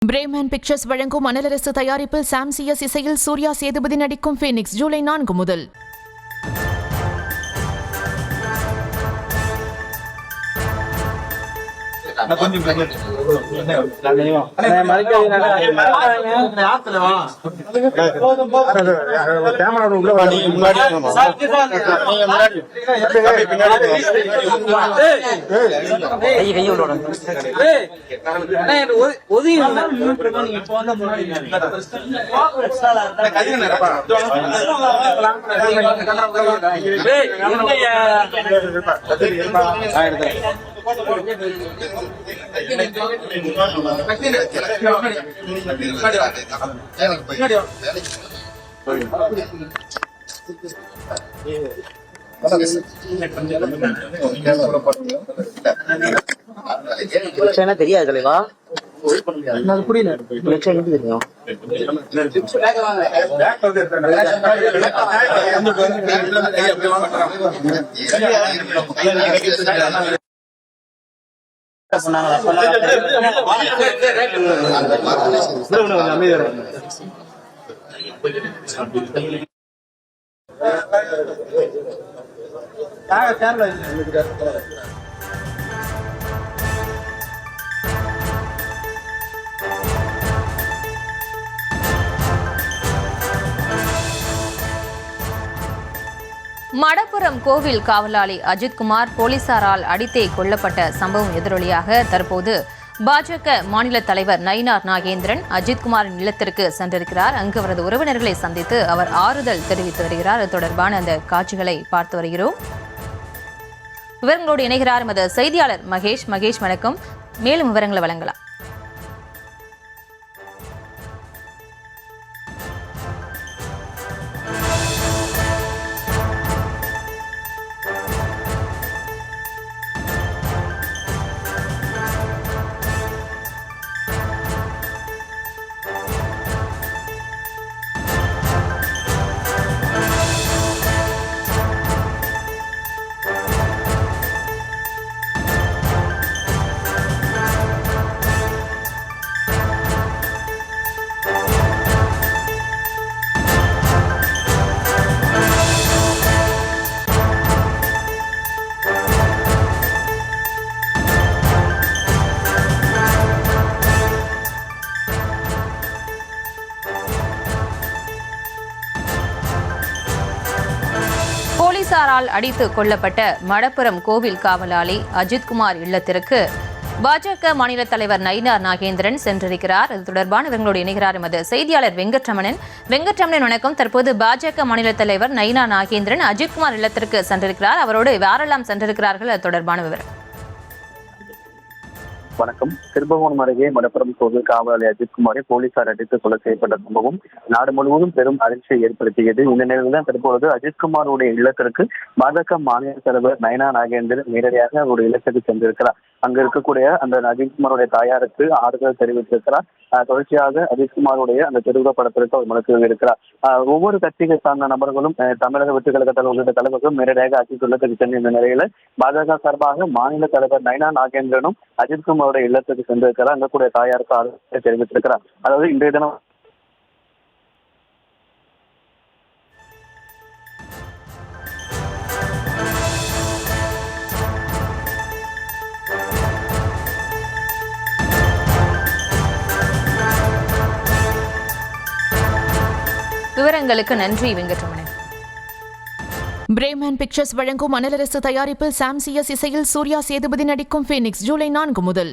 Bremen pictures வழங்கும் அனலரசு தயாரிப்பில் சாம் CS இசையில் சூர்யா சேதுபதி நடிக்கும் ஃபீனிக்ஸ் ஜூலை 4 முதல். தெரியாது தலைவா, புரியல. தெரியும் மடப்புரம் கோவில் காவலாளி அஜித்குமார் போலீசாரால் அடித்தே கொல்லப்பட்ட சம்பவம் எதிரொலியாக தற்போது பாஜக மாநில தலைவர் நயினார் நாகேந்திரன் அஜித்குமாரின் இல்லத்திற்கு சென்றிருக்கிறார். அங்கு அவரது உறவினர்களை சந்தித்து அவர் ஆறுதல் தெரிவித்து வருகிறார். அது தொடர்பான அந்த காட்சிகளை பார்த்து வருகிறோம். விவரங்களோடு இணைகிறார் எமது செய்தியாளர் மகேஷ். வணக்கம். மேலும் விவரங்களை வழங்கலாம். போலீசாரால் அடித்து கொல்லப்பட்ட மடப்புரம் கோவில் காவலாளி அஜித்குமார் இல்லத்திற்கு பாஜக மாநில தலைவர் நயினார் நாகேந்திரன் சென்றிருக்கிறார். இது தொடர்பான விவரங்களோடு இணைகிறார் எமது செய்தியாளர் வெங்கட்ரமணன். வணக்கம். தற்போது பாஜக மாநில தலைவர் நயினார் நாகேந்திரன் அஜித்குமார் இல்லத்திற்கு சென்றிருக்கிறார். அவரோடு யாரெல்லாம் சென்றிருக்கிறார்கள், அது தொடர்பான விவரம். வணக்கம். திருபுவனம் அருகே மடப்புரம் கோவில் காவலாளி அஜித்குமாரை போலீசார் அடித்து கொலை செய்யப்பட்ட சம்பவம் நாடு முழுவதும் பெரும் அதிர்ச்சியை ஏற்படுத்தியது. இந்த நிலையில் தான் தற்பொழுது அஜித்குமாருடைய இல்லத்திற்கு பாஜக மாநில தலைவர் நயினார் நாகேந்திரன் நேரடியாக அவருடைய இல்லத்துக்கு சென்றிருக்கிறார். அங்கு இருக்கக்கூடிய அந்த அஜித்குமாருடைய தாயாருக்கு ஆறுதல் தெரிவித்திருக்கிறார். தொடர்ச்சியாக அஜித்குமாருடைய அந்த திருவிழா படத்திற்கு அவர் மனு இருக்கிறார். ஒவ்வொரு கட்சியை சார்ந்த நபர்களும் தமிழக வெற்றி கழக தலைவர் உள்ளிட்ட தலைவர்களும் நேரடியாக அஜித் இல்லத்துக்கு சென்ற இந்த நிலையில பாஜக சார்பாக மாநில தலைவர் நயினார் நாகேந்திரனும் அஜித்குமாருடைய இல்லத்துக்கு சென்றிருக்கிறார். அங்க கூடிய தாயாருக்கு ஆறுதல் தெரிவித்திருக்கிறார். அதாவது இன்றைய தினம் விவரங்களுக்கு நன்றி வெங்கட்ரமணன். பிரேமன் பிக்சர்ஸ் வழங்கும் அனலரசு தயாரிப்பில் சாம் சிஎஸ் இசையில் சூர்யா சேதுபதி நடிக்கும் ஃபீனிக்ஸ் ஜூலை 4 முதல்.